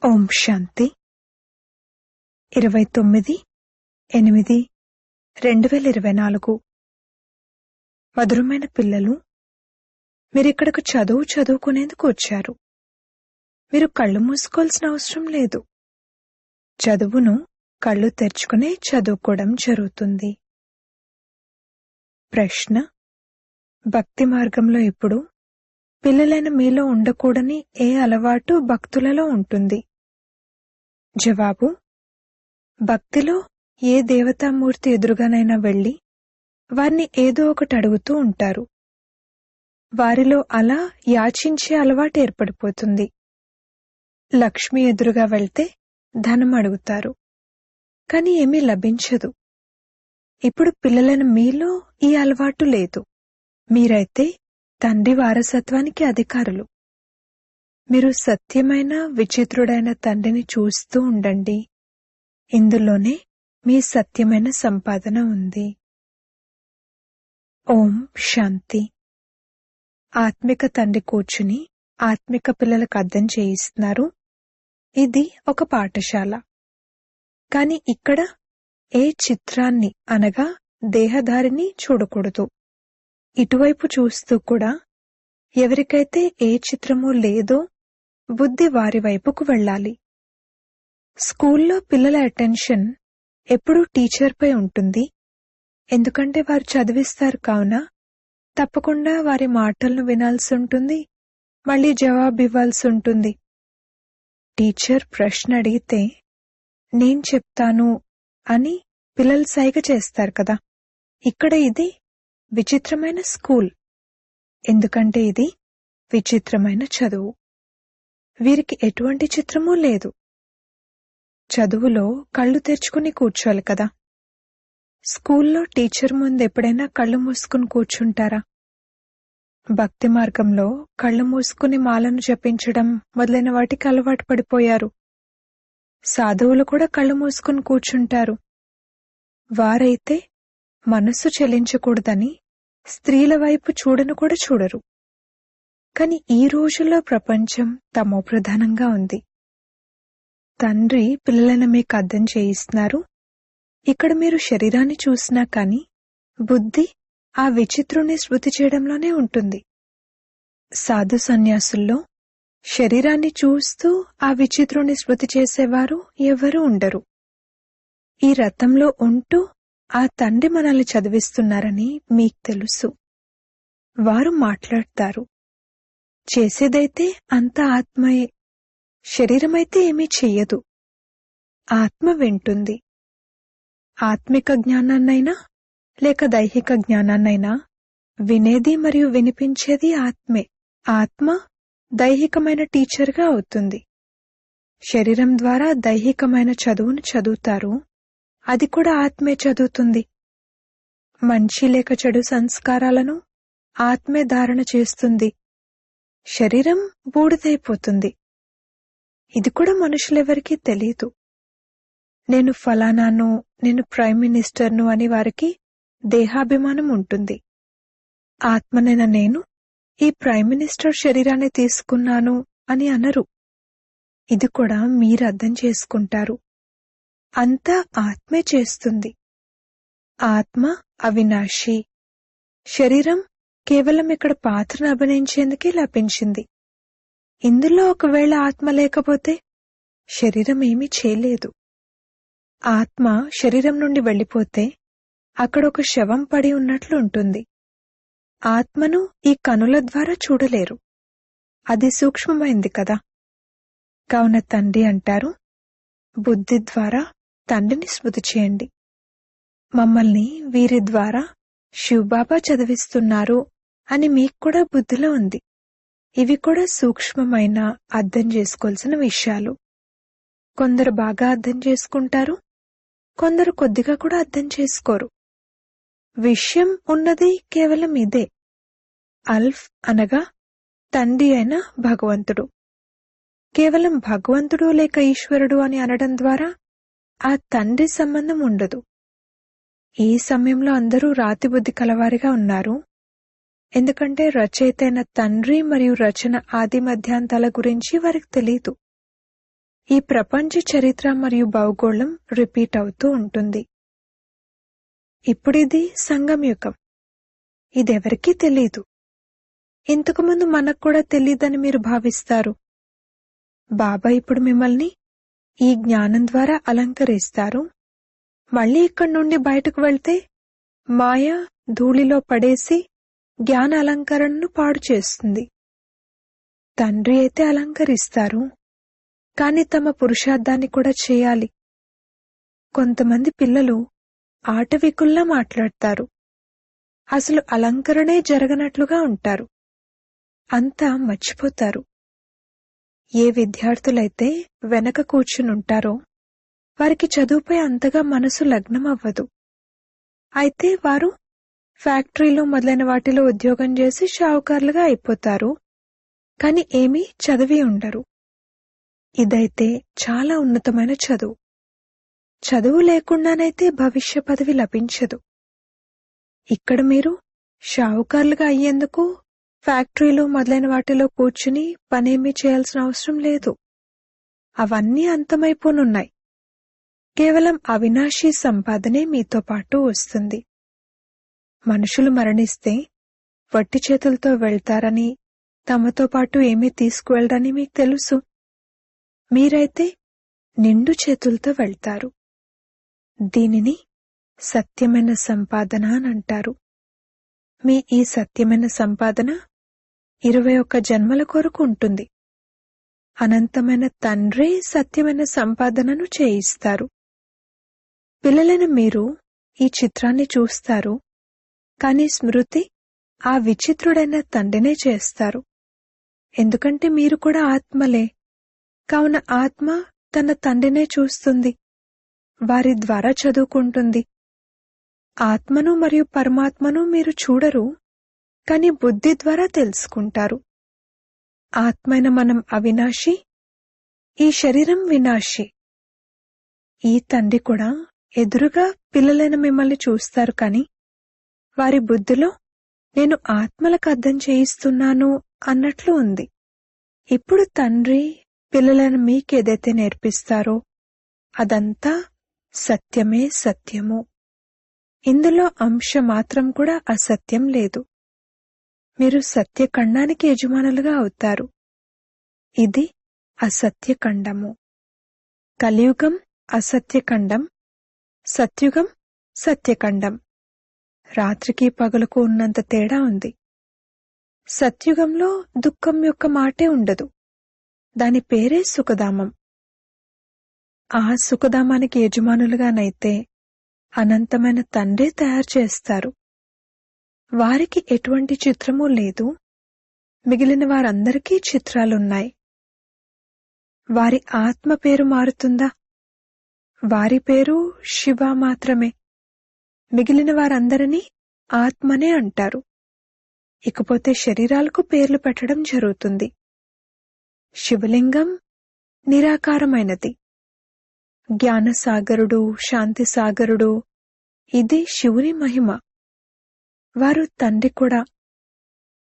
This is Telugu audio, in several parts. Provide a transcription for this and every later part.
ఓం శాంతి 29/8/2024 మధురమైన పిల్లలు, మీరిక్కడకు చదువుకునేందుకు వచ్చారు. మీరు కళ్ళు మూసుకోవాల్సిన అవసరం లేదు. చదువును కళ్ళు తెరుచుకునే చదువుకోవడం జరుగుతుంది. ప్రశ్న: భక్తి మార్గంలో ఇప్పుడు పిల్లలైన మీలో ఉండకూడని ఏ అలవాటు భక్తులలో ఉంటుంది? జవాబు: భక్తిలో ఏ దేవతామూర్తి ఎదురుగానైనా వెళ్లి వారిని ఏదో ఒకటి అడుగుతూ ఉంటారు. వారిలో అలా యాచించే అలవాటు ఏర్పడిపోతుంది. లక్ష్మి ఎదురుగా వెళ్తే ధనం అడుగుతారు, కాని ఏమీ లభించదు. ఇప్పుడు పిల్లలైన మీలో ఈ అలవాటు లేదు. మీరైతే తండ్రి వారసత్వానికి అధికారులు. మీరు సత్యమైన విచిత్రుడైన తండ్రిని చూస్తూ ఉండండి. ఇందులోనే మీ సత్యమైన సంపాదన ఉంది. ఓం శాంతి. ఆత్మిక తండ్రి కూర్చుని ఆత్మిక పిల్లలకు అర్థం చేయిస్తున్నారు. ఇది ఒక పాఠశాల. కాని ఇక్కడ ఏ చిత్రాన్ని అనగా దేహధారిని చూడకూడదు. ఇటువైపు చూస్తూ కూడా ఎవరికైతే ఏ చిత్రమూ లేదో బుద్ధి వారి వైపుకు వెళ్ళాలి. స్కూల్లో పిల్లల అటెన్షన్ ఎప్పుడూ టీచర్పై ఉంటుంది. ఎందుకంటే వారు చదివిస్తారు కావున తప్పకుండా వారి మాటలను వినాల్సి ఉంటుంది, మళ్ళీ జవాబు ఇవ్వాల్సి ఉంటుంది. టీచర్ ప్రశ్న అడిగితే నేను చెప్తాను అని పిల్లలు సైగ చేస్తారు కదా. ఇక్కడ ఇది విచిత్రమైన స్కూల్. ఎందుకంటే ఇది విచిత్రమైన చదువు. వీరికి ఎటువంటి చిత్రమూ లేదు. చదువులో కళ్ళు తెరుచుకుని కూర్చోవాలి కదా. స్కూల్లో టీచర్ ముందు ఎప్పుడైనా కళ్ళు మూసుకుని కూర్చుంటారా? భక్తి మార్గంలో కళ్ళు మూసుకుని మాలను జపించడం మొదలైన వాటికి అలవాటు పడిపోయారు. సాధువులు కూడా కళ్ళు మూసుకుని కూర్చుంటారు. వారైతే మనస్సు చెలించకూడదని స్త్రీల వైపు చూడను కూడా చూడరు. కాని ఈ రోజుల్లో ప్రపంచం తమోప్రధానంగా ఉంది. తండ్రి పిల్లలను మీకు అర్థం చేయిస్తున్నారు. ఇక్కడ మీరు శరీరాన్ని చూసినా కాని బుద్ధి ఆ విచిత్రుని స్మృతి చేయడంలోనే ఉంటుంది. సాధు సన్యాసుల్లో శరీరాన్ని చూస్తూ ఆ విచిత్రుని స్మృతి చేసేవారు ఎవరూ ఉండరు. ఈ రథంలో ఉంటూ ఆ తండ్రి మనల్ని చదివిస్తున్నారని మీకు తెలుసు. వారు మాట్లాడతారు. చేసేదైతే అంతా ఆత్మయే. శరీరమైతే ఏమీ చెయ్యదు. ఆత్మ వింటుంది. ఆత్మిక జ్ఞానాన్నైనా లేక దైహిక జ్ఞానాన్నైనా వినేది మరియు వినిపించేది ఆత్మే. ఆత్మ దైహికమైన టీచర్గా అవుతుంది. శరీరం ద్వారా దైహికమైన చదువును చదువుతారు. అది కూడా ఆత్మే చదువుతుంది. మంచి లేక చెడు సంస్కారాలను ఆత్మే ధారణ చేస్తుంది. శరీరం బూడిదైపోతుంది. ఇది కూడా మనుషులెవరికీ తెలీదు. నేను ఫలానాను, నేను ప్రైమ్ మినిస్టర్ను అని వారికి దేహాభిమానం ఉంటుంది. ఆత్మనైన నేను ఈ ప్రైమ్ మినిస్టర్ శరీరాన్ని తీసుకున్నాను అని అనరు. ఇది కూడా మీరు అర్థం చేసుకుంటారు. అంతా ఆత్మే చేస్తుంది. ఆత్మ అవినాశి. శరీరం కేవలం ఇక్కడ పాత్రను అభినయించేందుకే లభించింది. ఇందులో ఒకవేళ ఆత్మ లేకపోతే శరీరం ఏమీ చేయలేదు. ఆత్మ శరీరం నుండి వెళ్ళిపోతే అక్కడ ఒక శవం పడి ఉన్నట్లు ఉంటుంది. ఆత్మను ఈ కనుల ద్వారా చూడలేరు. అది సూక్ష్మమైంది కదా. కావున తండ్రి అంటారు, బుద్ధి ద్వారా తండ్రిని స్మృతి చేయండి. మమ్మల్ని వీరి ద్వారా శివబాబా చదివిస్తున్నారు అని మీకు కూడా బుద్ధిలో ఉంది. ఇవి కూడా సూక్ష్మమైన అర్థం చేసుకోవాల్సిన విషయాలు. కొందరు బాగా అర్థం చేసుకుంటారు, కొందరు కొద్దిగా కూడా అర్థం చేసుకోరు. విషయం ఉన్నది కేవలం ఇదే. అల్ఫ్ అనగా తండ్రి అయిన భగవంతుడు. కేవలం భగవంతుడు లేక ఈశ్వరుడు అని అనడం ద్వారా ఆ తండ్రి సంబంధం ఉండదు. ఈ సమయంలో అందరూ రాతి బుద్ధి కలవారిగా ఉన్నారు. ఎందుకంటే రచయిత అయిన తండ్రి మరియు రచన ఆది మధ్యాంతాల గురించి వారికి తెలీదు. ఈ ప్రపంచ చరిత్ర మరియు భౌగోళం రిపీట్ అవుతూ ఉంటుంది. ఇప్పుడిది సంగం యుగం. ఇదెవరికీ తెలీదు. ఇంతకుముందు మనకు కూడా తెలీదని మీరు భావిస్తారు. బాబా ఇప్పుడు మిమ్మల్ని ఈ జ్ఞానం ద్వారా అలంకరిస్తారు. మళ్ళీ ఇక్కడి నుండి బయటకు వెళ్తే మాయ ధూళిలో పడేసి జ్ఞాన అలంకరణను పాడు చేస్తుంది. తండ్రి అయితే అలంకరిస్తారు, కాని తమ పురుషార్థాన్ని కూడా చేయాలి. కొంతమంది పిల్లలు ఆటవికుల్లా మాట్లాడతారు. అసలు అలంకరణే జరగనట్లుగా ఉంటారు. అంతా మర్చిపోతారు. ఏ విద్యార్థులైతే వెనక కూర్చునుంటారో వారికి చదువుపై అంతగా మనసు లగ్నమవ్వదు. అయితే వారు ఫ్యాక్టరీలు మొదలైన వాటిలో ఉద్యోగం చేసి షావుకారులుగా అయిపోతారు. కాని ఏమీ చదివి ఉండరు. ఇదైతే చాలా ఉన్నతమైన చదువు. చదువు లేకుండానైతే భవిష్య పదవి లభించదు. ఇక్కడ మీరు షావుకారులుగా అయ్యేందుకు ఫ్యాక్టరీలు మొదలైన వాటిలో కూర్చుని పనేమీ చేయాల్సిన అవసరం లేదు. అవన్నీ అంతమైపోనున్నాయి. కేవలం అవినాశీ సంపాదనే మీతో పాటు వస్తుంది. మనుషులు మరణిస్తే వట్టి చేతులతో వెళ్తారని, తమతో పాటు ఏమీ తీసుకువెళ్ళరని మీకు తెలుసు. మీరైతే నిండు చేతులతో వెళ్తారు. దీనిని సత్యమైన సంపాదన అని అంటారు. మీ ఈ సత్యమైన సంపాదన 21 జన్మల కొరకు ఉంటుంది. అనంతమైన తండ్రి సత్యమైన సంపాదనను చేయిస్తారు. పిల్లలైన మీరు ఈ చిత్రాన్ని చూస్తారు, కాని స్మృతి ఆ విచిత్రుడైన తండ్రినే చేస్తారు. ఎందుకంటే మీరు కూడా ఆత్మలే. కావున ఆత్మ తన తండ్రినే చూస్తుంది, వారి ద్వారా చదువుకుంటుంది. ఆత్మను మరియు పరమాత్మను మీరు చూడరు, కాని బుద్ధి ద్వారా తెలుసుకుంటారు. ఆత్మైన మనం అవినాశి, ఈ శరీరం వినాశి. ఈ తండ్రి కూడా ఎదురుగా పిల్లలైన మిమ్మల్ని చూస్తారు, కాని వారి బుద్ధిలో నేను ఆత్మలకు అర్థం చేయిస్తున్నాను అన్నట్లు ఉంది. ఇప్పుడు తండ్రి పిల్లలను మీకేదైతే నేర్పిస్తారో అదంతా సత్యమే సత్యము. ఇందులో అంశ మాత్రం కూడా అసత్యం లేదు. మీరు సత్యఖండానికి యజమానులుగా అవుతారు. ఇది అసత్యఖండము. కలియుగం అసత్యఖండం, సత్యుగం సత్యఖండం. రాత్రికి పగలుకు ఉన్నంత తేడా ఉంది. సత్యుగంలో దుఃఖం యొక్క మాటే ఉండదు. దాని పేరే సుఖధామం. ఆ సుఖధామానికి యజమానులుగానైతే అనంతమైన తండ్రే తయారు చేస్తారు. వారికి ఎటువంటి చిత్రమూ లేదు. మిగిలిన వారందరికీ చిత్రాలున్నాయి. వారి ఆత్మ పేరు మారుతుందా? వారి పేరు శివ మాత్రమే. మిగిలిన వారందరినీ ఆత్మనే అంటారు. ఇకపోతే శరీరాలకు పేర్లు పెట్టడం జరుగుతుంది. శివలింగం నిరాకారమైనది. జ్ఞానసాగరుడు, శాంతిసాగరుడు, ఇది శివుని మహిమ. వారు తండ్రి కూడా.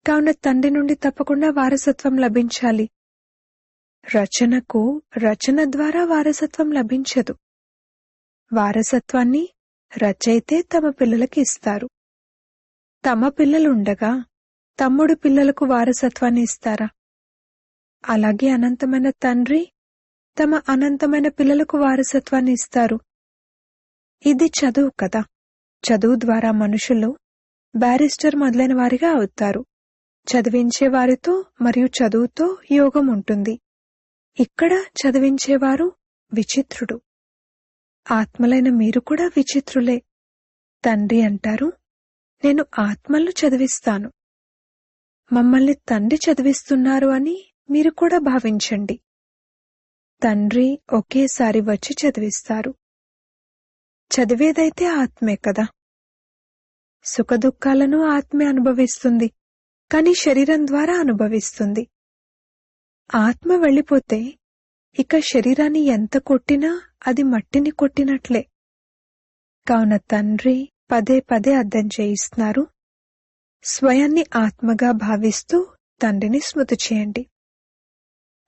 కావున తండ్రి నుండి తప్పకుండా వారసత్వం లభించాలి. రచనకు రచన ద్వారా వారసత్వం లభించదు. వారసత్వాన్ని రచయితే తమ పిల్లలకి ఇస్తారు. తమ పిల్లలుండగా తమ్ముడు పిల్లలకు వారసత్వాన్ని ఇస్తారా? అలాగే అనంతమైన తండ్రి తమ అనంతమైన పిల్లలకు వారసత్వాన్ని ఇస్తారు. ఇది చదువు కదా. చదువు ద్వారా మనుషులు బ్యారిస్టర్ మొదలైన వారిగా అవుతారు. చదివించే వారితో మరియు చదువుతో యోగం ఉంటుంది. ఇక్కడ చదివించేవారు విచిత్రుడు. ఆత్మలైన మీరు కూడా విచిత్రులే. తండ్రి అంటారు, నేను ఆత్మలను చదివిస్తాను. మమ్మల్ని తండ్రి చదివిస్తున్నారు అని మీరు కూడా భావించండి. తండ్రి ఒకేసారి వచ్చి చదివిస్తారు. చదివేదైతే ఆత్మే కదా. సుఖదుఖాలను ఆత్మే అనుభవిస్తుంది, కాని శరీరం ద్వారా అనుభవిస్తుంది. ఆత్మ వెళ్ళిపోతే ఇక శరీరాన్ని ఎంత కొట్టినా అది మట్టిని కొట్టినట్లే. కావున తండ్రి పదే పదే అర్థం చేయిస్తున్నారు. స్వయాన్ని ఆత్మగా భావిస్తూ తండ్రిని స్మృతి చేయండి.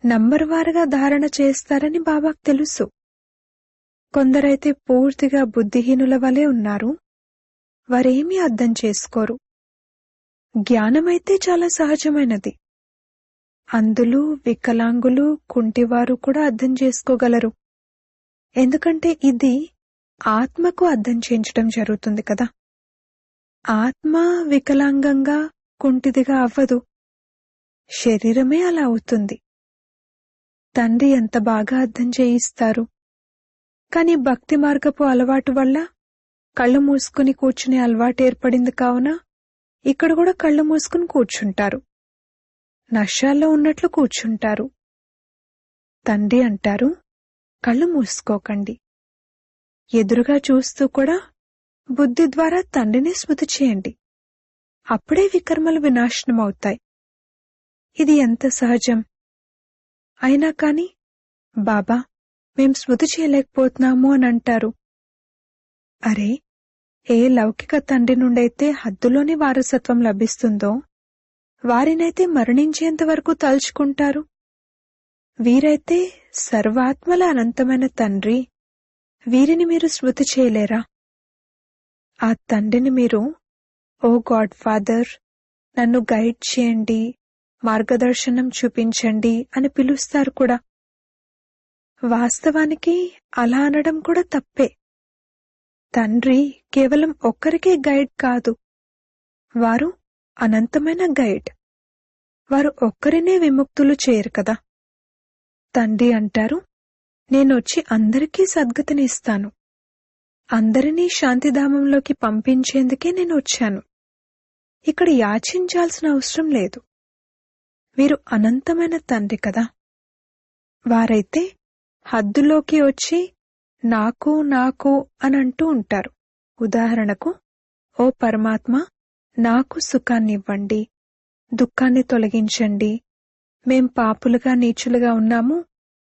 నంబర్ వారుగా ధారణ చేస్తారని బాబాకు తెలుసు. కొందరైతే పూర్తిగా బుద్ధిహీనుల వలె ఉన్నారు. వారేమీ అర్థం చేసుకోరు. జ్ఞానమైతే చాలా సహజమైనది. అంధులు, వికలాంగులు, కుంటివారు కూడా అర్థం చేసుకోగలరు. ఎందుకంటే ఇది ఆత్మకు అర్థం చేయించడం జరుగుతుంది కదా. ఆత్మ వికలాంగంగా, కుంటిదిగా అవ్వదు. శరీరమే అలా అవుతుంది. తండ్రి ఎంత బాగా అర్థం చేయిస్తారు. కాని భక్తి మార్గపు అలవాటు వల్ల కళ్ళు మూసుకుని కూర్చునే అలవాటు ఏర్పడింది కావున ఇక్కడ కూడా కళ్ళు మూసుకుని కూర్చుంటారు. నష్టాల్లో ఉన్నట్లు కూర్చుంటారు. తండ్రి అంటారు, కళ్ళు మూసుకోకండి. ఎదురుగా చూస్తూ కూడా బుద్ధి ద్వారా తండ్రిని స్మృతి చేయండి. అప్పుడే వికర్మలు వినాశనమవుతాయి. ఇది ఎంత సహజం. అయినా కాని బాబా, మేం స్మృతి చేయలేకపోతున్నాము అని అంటారు. అరే, ఏ లౌకిక తండ్రి నుండైతే హద్దులోని వారసత్వం లభిస్తుందో వారినైతే మరణించేంత వరకు తలుచుకుంటారు. వీరైతే సర్వాత్మల అనంతమైన తండ్రి. వీరిని మీరు స్మృతి చేయలేరా? ఆ తండ్రిని మీరు ఓ గాడ్ ఫాదర్, నన్ను గైడ్ చేయండి, మార్గదర్శనం చూపించండి అని పిలుస్తారు కూడా. వాస్తవానికి అలా అనడం కూడా తప్పే. తండ్రి కేవలం ఒక్కరికే గైడ్ కాదు. వారు అనంతమైన గైడ్. వారు ఒక్కరినే విముక్తులు చేయరు కదా. తండ్రి అంటారు, నేనొచ్చి అందరికీ సద్గతిని ఇస్తాను. అందరినీ శాంతిధామంలోకి పంపించేందుకే నేను వచ్చాను. ఇక్కడ యాచించాల్సిన అవసరం లేదు. వీరు అనంతమైన తండ్రి కదా. వారైతే హద్దులోకి వచ్చి నాకు నాకు అని అంటూ ఉంటారు. ఉదాహరణకు, ఓ పరమాత్మ, నాకు సుఖాన్నివ్వండి, దుఃఖాన్ని తొలగించండి, మేం పాపులుగా నీచులుగా ఉన్నాము,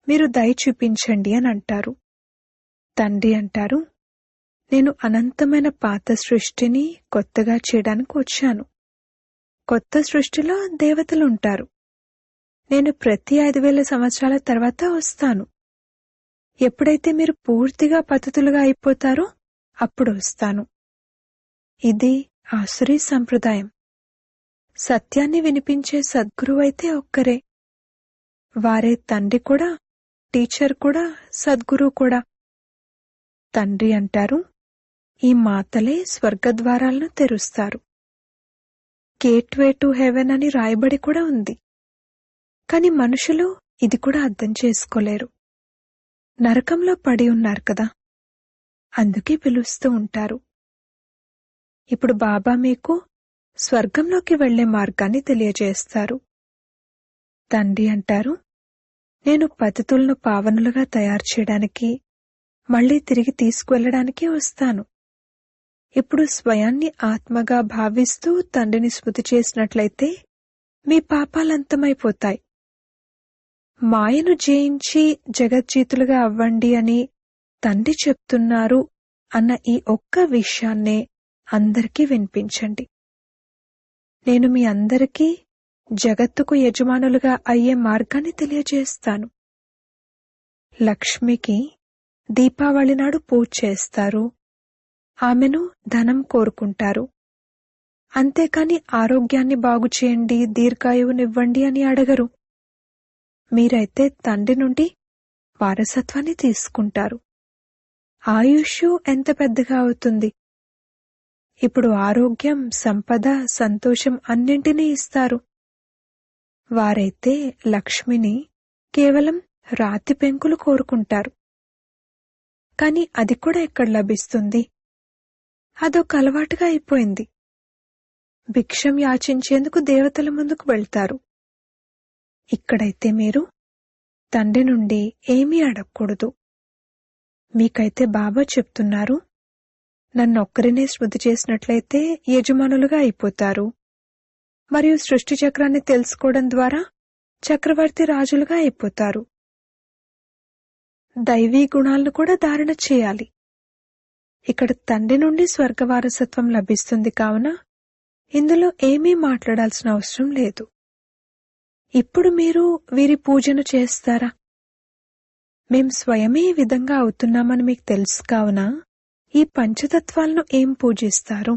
మీరు దయ చూపించండి అని అంటారు. తండ్రి అంటారు, నేను అనంతమైన పాత సృష్టిని కొత్తగా చేయడానికి వచ్చాను. కొత్త సృష్టిలో దేవతలుంటారు. నేను ప్రతి 5000 సంవత్సరాల తర్వాత వస్తాను. ఎప్పుడైతే మీరు పూర్తిగా పతితులుగా అయిపోతారో అప్పుడు వస్తాను. ఇది ఆసురీ సంప్రదాయం. సత్యాన్ని వినిపించే సద్గురువైతే ఒక్కరే. వారే తండ్రి కూడా, టీచర్ కూడా, సద్గురు కూడా. తండ్రి అంటారు, ఈ మాతలే స్వర్గద్వారాలను తెరుస్తారు. గేట్వే టు హెవెన్ అని రాయబడి కూడా ఉంది. కాని మనుషులు ఇది కూడా అర్థం చేసుకోలేరు. నరకంలో పడి ఉన్నారు కదా, అందుకే పిలుస్తూ ఉంటారు. ఇప్పుడు బాబా మీకు స్వర్గంలోకి వెళ్లే మార్గాన్ని తెలియజేస్తారు. తండ్రి అంటారు, నేను పతితులను పావనులుగా తయారు చేయడానికి, మళ్లీ తిరిగి తీసుకువెళ్లడానికి వస్తాను. ఇప్పుడు స్వయాన్ని ఆత్మగా భావిస్తూ తండ్రిని స్మృతి చేసినట్లయితే మీ పాపాలంతమైపోతాయి. మాయను జయించి జగజ్జీతులుగా అవ్వండి అని తండ్రి చెప్తున్నారు అన్న ఈ ఒక్క విషయాన్నే అందరికీ వినిపించండి. నేను మీ అందరికీ జగత్తుకు యజమానులుగా అయ్యే మార్గాన్ని తెలియజేస్తాను. లక్ష్మికి దీపావళి నాడు పూజ చేస్తారు. ఆమెను ధనం కోరుకుంటారు. అంతేకాని ఆరోగ్యాన్ని బాగుచేయండి, దీర్ఘాయువునివ్వండి అని అడగరు. మీరైతే తండ్రి నుండి వారసత్వాన్ని తీసుకుంటారు. ఆయుష్ ఎంత పెద్దగా అవుతుంది. ఇప్పుడు ఆరోగ్యం, సంపద, సంతోషం అన్నింటినీ ఇస్తారు. వారైతే లక్ష్మిని కేవలం రాతి పెంకులు కోరుకుంటారు. కాని అది కూడా ఎక్కడ లభిస్తుంది? అదొక అలవాటుగా అయిపోయింది. భిక్షం యాచించేందుకు దేవతల ముందుకు వెళ్తారు. ఇక్కడైతే మీరు తండ్రి నుండి ఏమీ అడగకూడదు. మీకైతే బాబా చెప్తున్నారు, నన్నొక్కరినే స్మృతి చేసినట్లయితే యజమానులుగా అయిపోతారు. మరియు సృష్టి చక్రాన్ని తెలుసుకోవడం ద్వారా చక్రవర్తి రాజులుగా అయిపోతారు. దైవీ గుణాలను కూడా ధారణ చేయాలి. ఇక్కడ తండ్రి నుండి స్వర్గవారసత్వం లభిస్తుంది కావున ఇందులో ఏమీ మాట్లాడాల్సిన అవసరం లేదు. ఇప్పుడు మీరు వీరి పూజను చేస్తారా? మేం స్వయమే ఈ విధంగా అవుతున్నామని మీకు తెలుసు కావున ఈ పంచతత్వాలను ఏం పూజిస్తారు?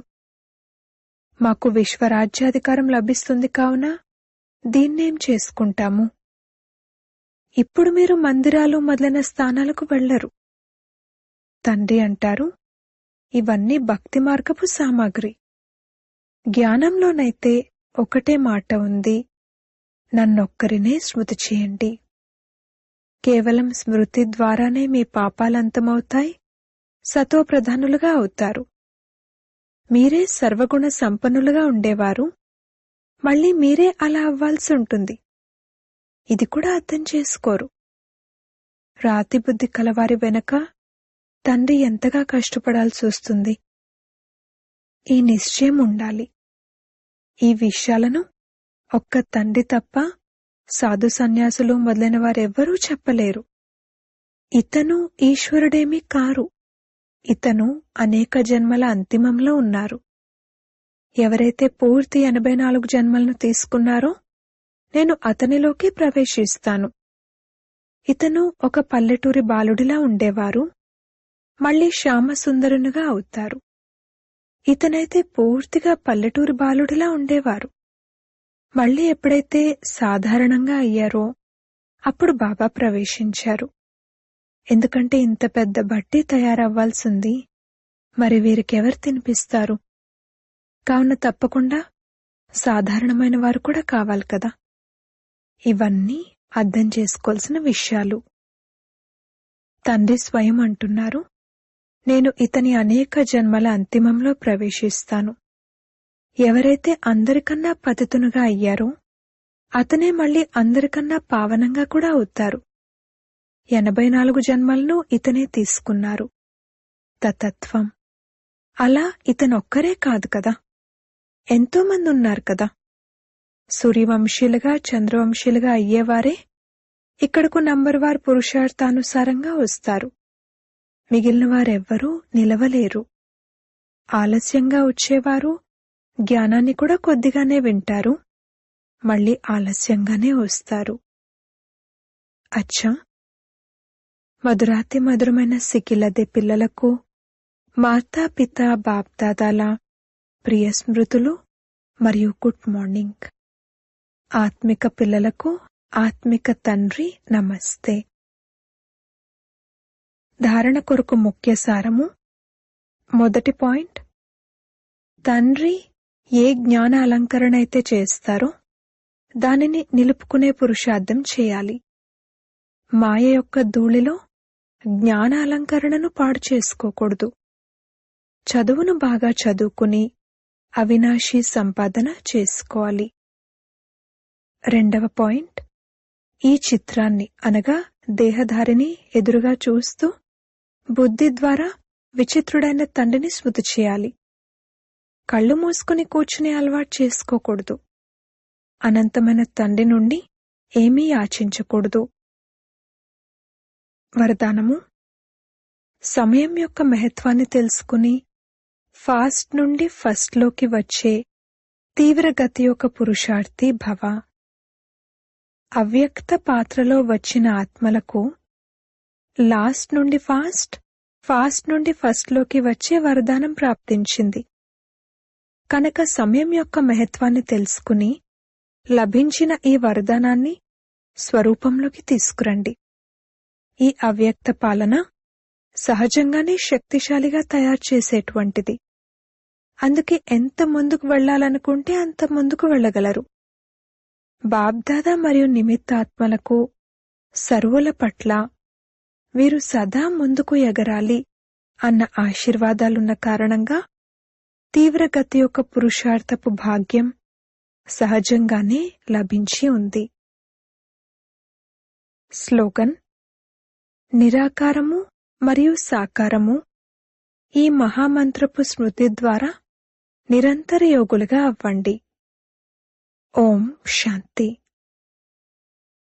మాకు విశ్వరాజ్యాధికారం లభిస్తుంది కావున దీన్నేం చేసుకుంటాము? ఇప్పుడు మీరు మందిరాలు మొదలైన స్థానాలకు వెళ్లరు. తండ్రి అంటారు, ఇవన్నీ భక్తి మార్గపు సామాగ్రి. జ్ఞానంలోనైతే ఒకటే మాట ఉంది, నన్నొక్కరినే స్మృతి చేయండి. కేవలం స్మృతి ద్వారానే మీ పాపాలంతమవుతాయి, సతోప్రధానులుగా అవుతారు. మీరే సర్వగుణ సంపన్నులుగా ఉండేవారు, మళ్ళీ మీరే అలా అవ్వాల్సి ఉంటుంది. ఇది కూడా అర్థం చేసుకోరు. రాతి బుద్ధి కలవారి వెనక తండ్రి ఎంతగా కష్టపడాల్సి వస్తుంది. ఈ నిశ్చయం ఉండాలి. ఈ విషయాలను ఒక్క తండ్రి తప్ప సాధు సన్యాసులు మొదలైన వారెవ్వరూ చెప్పలేరు. ఇతను ఈశ్వరుడేమీ కారు. ఇతను అనేక జన్మల అంతిమంలో ఉన్నారు. ఎవరైతే పూర్తి 84 జన్మలను తీసుకున్నారో నేను అతనిలోకి ప్రవేశిస్తాను. ఇతను ఒక పల్లెటూరి బాలుడిలా ఉండేవారు, మళ్లీ శ్యామసుందరునిగా అవుతారు. ఇతనైతే పూర్తిగా పల్లెటూరి బాలుడిలా ఉండేవారు. మళ్లీ ఎప్పుడైతే సాధారణంగా అయ్యారో అప్పుడు బాబా ప్రవేశించారు. ఎందుకంటే ఇంత పెద్ద బట్టి తయారవ్వాల్సింది, మరి వీరికెవరు తినిపిస్తారు? కావున తప్పకుండా సాధారణమైన వారు కూడా కావాలి కదా. ఇవన్నీ అర్థం చేసుకోవాల్సిన విషయాలు. తండ్రి స్వయం అంటున్నారు, నేను ఇతని అనేక జన్మల అంతిమంలో ప్రవేశిస్తాను. ఎవరైతే అందరికన్నా పతితునుగా అయ్యారో అతనే మళ్లీ అందరికన్నా పావనంగా కూడా అవుతారు. 84 జన్మలను ఇతనే తీసుకున్నారు. తతత్వం. అలా ఇతనొక్కరే కాదు కదా, ఎంతోమంది ఉన్నారు కదా. సూర్యవంశీలుగా చంద్రవంశీలుగా అయ్యేవారే ఇక్కడకు నంబర్వార్ పురుషార్థానుసారంగా వస్తారు. మిగిలిన వారెవ్వరూ నిలవలేరు. ఆలస్యంగా వచ్చేవారు జ్ఞానాన్ని కూడా కొద్దిగానే వింటారు, మళ్లీ ఆలస్యంగానే వస్తారు. అచ్చా, మధురాతి మధురమైన సికిలదే పిల్లలకు మాతాపిత బాప్దాదాల ప్రియ స్మృతులు మరియు గుడ్ మార్నింగ్. ఆత్మిక పిల్లలకు ఆత్మిక తండ్రి నమస్తే. ధారణ కొరకు ముఖ్య సారము. మొదటి పాయింట్, తండ్రి ఏ జ్ఞాన అలంకరణ అయితే చేస్తారో దానిని నిలుపుకునే పురుషార్థం చేయాలి. మాయ యొక్క ధూళిలో జ్ఞాన అలంకరణను పాడు చేసుకోకూడదు. చదువును బాగా చదువుకుని అవినాశీ సంపాదన చేసుకోవాలి. రెండవ పాయింట్, ఈ చిత్రాన్ని అనగా దేహధారిని ఎదురుగా చూస్తూ బుద్ధి ద్వారా విచిత్రుడైన తండ్రిని స్మృతి చేయాలి. కళ్ళు మూసుకుని కూర్చుని అలవాటు చేసుకోకూడదు. అనంతమైన తండ్రి నుండి ఏమీ యాచించకూడదు. వరదానము. సమయం యొక్క మహత్వాన్ని తెలుసుకుని ఫాస్ట్ నుండి ఫస్ట్లోకి వచ్చే తీవ్రగతి యొక్క పురుషార్థి భవ. అవ్యక్త పాత్రలో వచ్చిన ఆత్మలకు లాస్ట్ నుండి ఫాస్ట్, ఫాస్ట్ నుండి ఫస్ట్లోకి వచ్చే వరదానం ప్రాప్తించింది. కనుక సమయం యొక్క మహత్వాన్ని తెలుసుకుని లభించిన ఈ వరదానాన్ని స్వరూపంలోకి తీసుకురండి. ఈ అవ్యక్త పాలన సహజంగానే శక్తిశాలిగా తయారు చేసేటువంటిది. అందుకే ఎంత ముందుకు వెళ్లాలనుకుంటే అంత ముందుకు వెళ్లగలరు. బాబ్దాదా మరియు నిమిత్తాత్మలకు సర్వుల పట్ల వీరు సదా ముందుకు ఎగరాలి అన్న ఆశీర్వాదాలున్న కారణంగా తీవ్రగతి యొక్క పురుషార్థపు భాగ్యం సహజంగానే లభించి ఉంది. స్లోగన్. నిరాకారము మరియు సాకారము ఈ మహామంత్రపు స్మృతి ద్వారా నిరంతర యోగులుగా అవ్వండి. ఓం శాంతి.